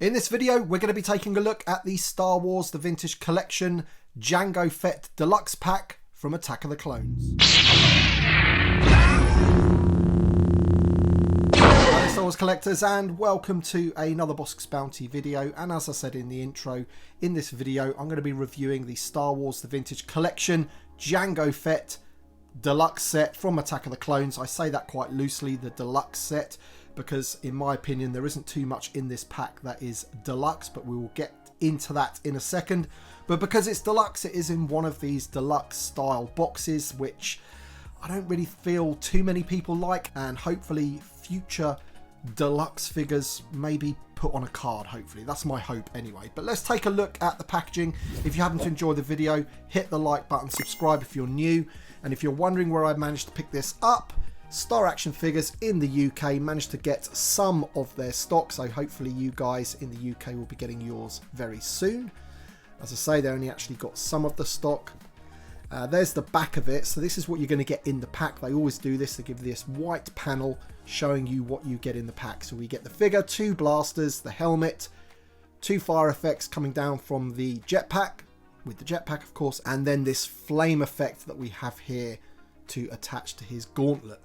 In this video, we're going to be taking a look at the Star Wars The Vintage Collection Jango Fett Deluxe Pack from Attack of the Clones. Hello Star Wars collectors, and welcome to another Bossk's Bounty video. And as I said in the intro, in this video I'm going to be reviewing the Star Wars The Vintage Collection Jango Fett Deluxe set from Attack of the Clones. I say that quite loosely, the Deluxe set, because in my opinion there isn't too much in this pack that is deluxe, but we will get into that in a second. But because it's deluxe, it is in one of these deluxe style boxes, which I don't really feel too many people like, and hopefully future deluxe figures may be put on a card. Hopefully, that's my hope anyway. But let's take a look at the packaging. If you happen to enjoy the video, hit the like button, subscribe if you're new, and if you're wondering where I managed to pick this up, Star Action Figures in the UK managed to get some of their stock, so hopefully you guys in the UK will be getting yours very soon. As I say, they only actually got some of the stock. There's the back of it, so this is what you're going to get in the pack. They always do this, they give this white panel showing you what you get in the pack. So we get the figure, 2 blasters, the helmet, 2 fire effects coming down from the jetpack, with the jetpack of course, and then this flame effect that we have here to attach to his gauntlet.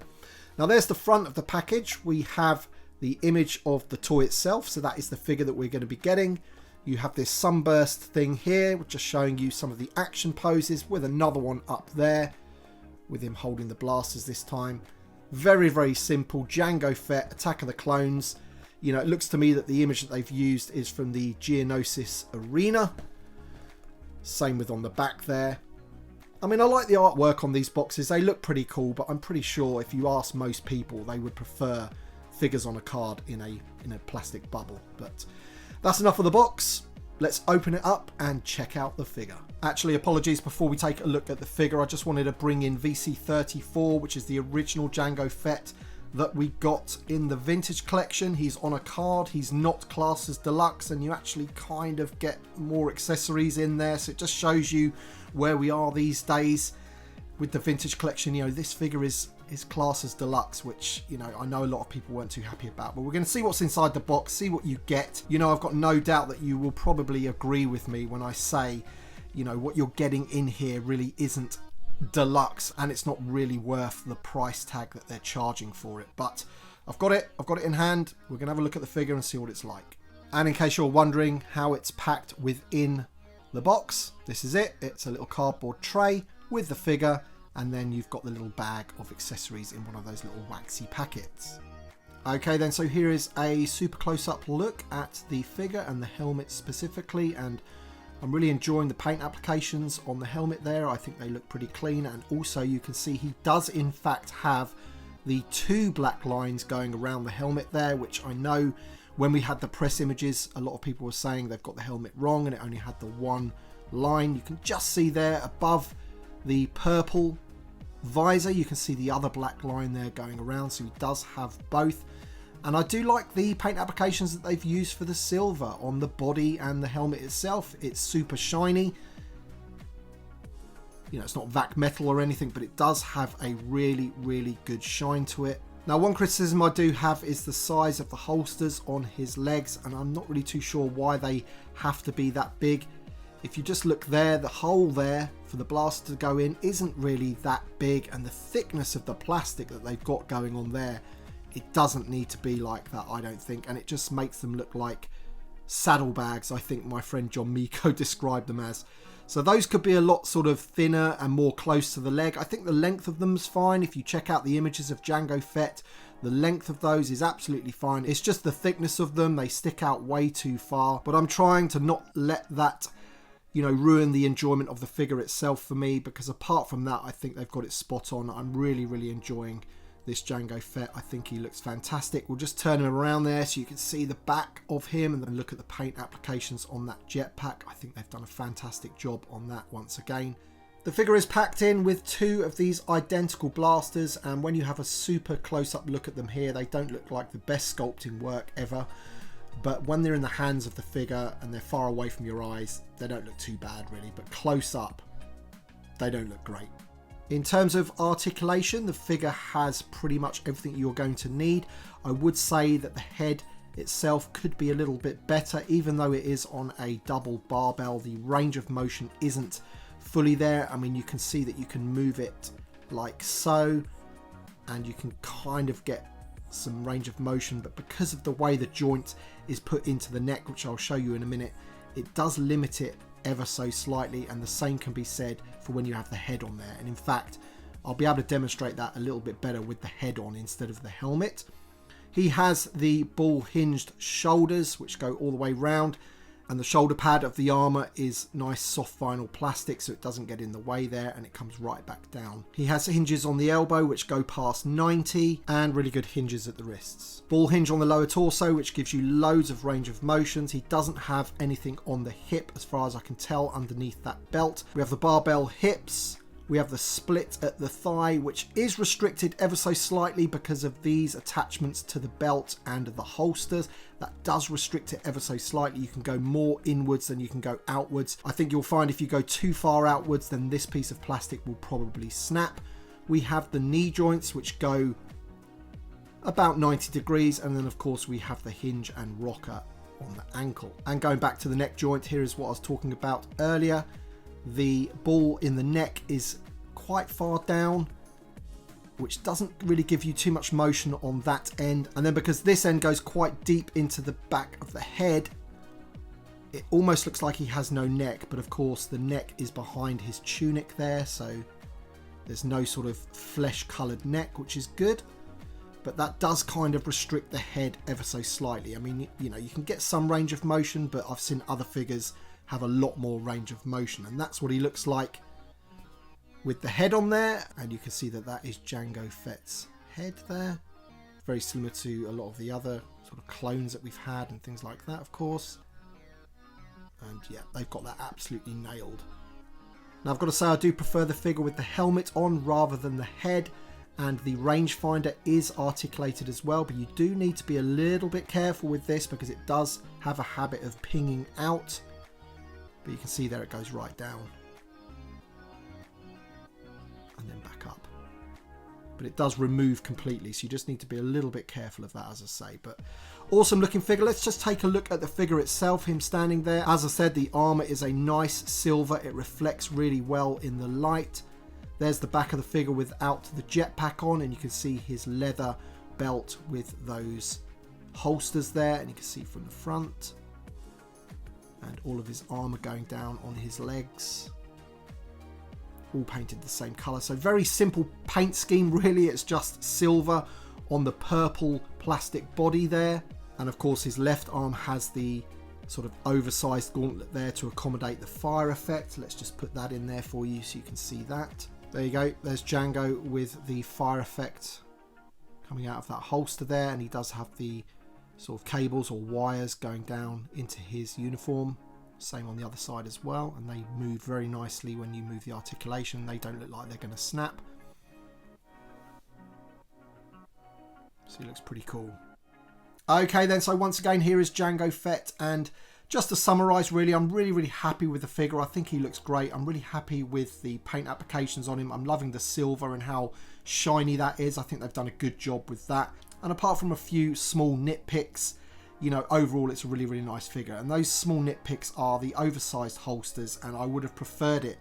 Now there's the front of the package. We have the image of the toy itself, so that is the figure that we're going to be getting. You have this sunburst thing here, just showing you some of the action poses, with another one up there with him holding the blasters this time. Very, very simple. Jango Fett, Attack of the Clones. You know, it looks to me that the image that they've used is from the Geonosis Arena. Same with on the back there. I mean, I like the artwork on these boxes. They look pretty cool, but I'm pretty sure if you ask most people, they would prefer figures on a card in a plastic bubble. But that's enough of the box. Let's open it up and check out the figure. Actually, apologies, before we take a look at the figure, I just wanted to bring in VC34, which is the original Jango Fett that we got in the Vintage Collection. He's on a card, he's not classed as deluxe, and you actually kind of get more accessories in there, so it just shows you where we are these days with the Vintage Collection. You know, this figure is classed as deluxe, which, you know, I know a lot of people weren't too happy about, but we're going to see what's inside the box, see what you get. You know, I've got no doubt that you will probably agree with me when I say, you know, what you're getting in here really isn't deluxe, and it's not really worth the price tag that they're charging for it. But I've got it in hand. We're gonna have a look at the figure and see what it's like. And in case you're wondering how it's packed within the box, this is it. It's a little cardboard tray with the figure, and then you've got the little bag of accessories in one of those little waxy packets. Okay then, so here is a super close-up look at the figure and the helmet specifically, and I'm really enjoying the paint applications on the helmet there. I think they look pretty clean, and also you can see he does in fact have the 2 black lines going around the helmet there, which I know when we had the press images, a lot of people were saying they've got the helmet wrong and it only had the 1 line. You can just see there above the purple visor, you can see the other black line there going around, so he does have both. And I do like the paint applications that they've used for the silver on the body and the helmet itself. It's super shiny. You know, it's not vac metal or anything, but it does have a really, really good shine to it. Now, one criticism I do have is the size of the holsters on his legs, and I'm not really too sure why they have to be that big. If you just look there, the hole there for the blaster to go in isn't really that big, and the thickness of the plastic that they've got going on there, it doesn't need to be like that, I don't think, and it just makes them look like saddlebags, I think my friend John Miko described them as. So those could be a lot sort of thinner and more close to the leg. I think the length of them's fine. If you check out the images of Jango Fett, the length of those is absolutely fine. It's just the thickness of them, they stick out way too far, but I'm trying to not let that, you know, ruin the enjoyment of the figure itself for me, because apart from that, I think they've got it spot on. I'm really, really enjoying this Jango Fett. I think he looks fantastic. We'll just turn him around there so you can see the back of him and then look at the paint applications on that jetpack. I think they've done a fantastic job on that once again. The figure is packed in with 2 of these identical blasters, and when you have a super close-up look at them here, they don't look like the best sculpting work ever. But when they're in the hands of the figure and they're far away from your eyes, they don't look too bad really, but close up, they don't look great. In terms of articulation, the figure has pretty much everything you're going to need. I would say that the head itself could be a little bit better. Even though it is on a double barbell, the range of motion isn't fully there. I mean, you can see that you can move it like so, and you can kind of get some range of motion, but because of the way the joint is put into the neck, which I'll show you in a minute, it does limit it ever so slightly, and the same can be said for when you have the head on there. And in fact, I'll be able to demonstrate that a little bit better with the head on instead of the helmet. He has the bull hinged shoulders which go all the way round, and the shoulder pad of the armor is nice soft vinyl plastic, so it doesn't get in the way there, and it comes right back down. He has hinges on the elbow which go past 90, and really good hinges at the wrists. Bull hinge on the lower torso, which gives you loads of range of motions. He doesn't have anything on the hip as far as I can tell underneath that belt. We have the barbell hips. We have the split at the thigh, which is restricted ever so slightly because of these attachments to the belt and the holsters. That does restrict it ever so slightly. You can go more inwards than you can go outwards. I think you'll find if you go too far outwards, then this piece of plastic will probably snap. We have the knee joints, which go about 90 degrees. And then, of course, we have the hinge and rocker on the ankle. And going back to the neck joint, here is what I was talking about earlier. The ball in the neck is quite far down, which doesn't really give you too much motion on that end. And then because this end goes quite deep into the back of the head, it almost looks like he has no neck, but of course the neck is behind his tunic there, so there's no sort of flesh coloured neck, which is good. But that does kind of restrict the head ever so slightly. I mean, you know, you can get some range of motion, but I've seen other figures have a lot more range of motion, and that's what he looks like with the head on there. And you can see that that is Jango Fett's head there, very similar to a lot of the other sort of clones that we've had and things like that, of course. And yeah, they've got that absolutely nailed. Now I've got to say, I do prefer the figure with the helmet on rather than the head, and the rangefinder is articulated as well, but you do need to be a little bit careful with this because it does have a habit of pinging out. But you can see there it goes right down and then back up. But it does remove completely, so you just need to be a little bit careful of that, as I say. But awesome looking figure. Let's just take a look at the figure itself, him standing there. As I said, the armor is a nice silver. It reflects really well in the light. There's the back of the figure without the jetpack on, and you can see his leather belt with those holsters there, and you can see from the front. And all of his armor going down on his legs, all painted the same color. So very simple paint scheme, really. It's just silver on the purple plastic body there. And of course his left arm has the sort of oversized gauntlet there to accommodate the fire effect. Let's just put that in there for you so you can see that. There you go, there's Jango with the fire effect coming out of that holster there, and he does have the sort of cables or wires going down into his uniform. Same on the other side as well, and they move very nicely when you move the articulation. They don't look like they're going to snap. So he looks pretty cool. Okay then, so once again here is Jango Fett, and just to summarise really, I'm really happy with the figure. I think he looks great. I'm really happy with the paint applications on him. I'm loving the silver and how shiny that is. I think they've done a good job with that. And apart from a few small nitpicks, you know, overall it's a really nice figure. And those small nitpicks are the oversized holsters, and I would have preferred it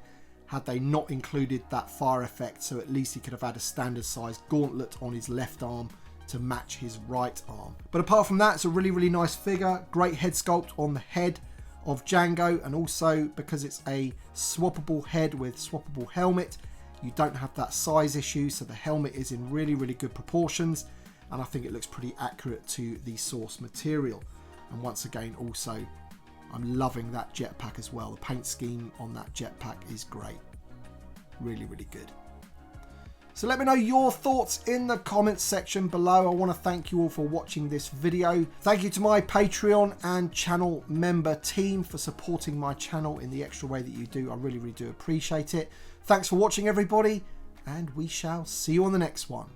had they not included that fire effect, so at least he could have had a standard sized gauntlet on his left arm to match his right arm. But apart from that, it's a really nice figure. Great head sculpt on the head of Jango, and also because it's a swappable head with swappable helmet, you don't have that size issue, so the helmet is in really good proportions. And I think it looks pretty accurate to the source material. And once again, also, I'm loving that jetpack as well. The paint scheme on that jetpack is great. Really good. So let me know your thoughts in the comments section below. I want to thank you all for watching this video. Thank you to my Patreon and channel member team for supporting my channel in the extra way that you do. I really do appreciate it. Thanks for watching, everybody, and we shall see you on the next one.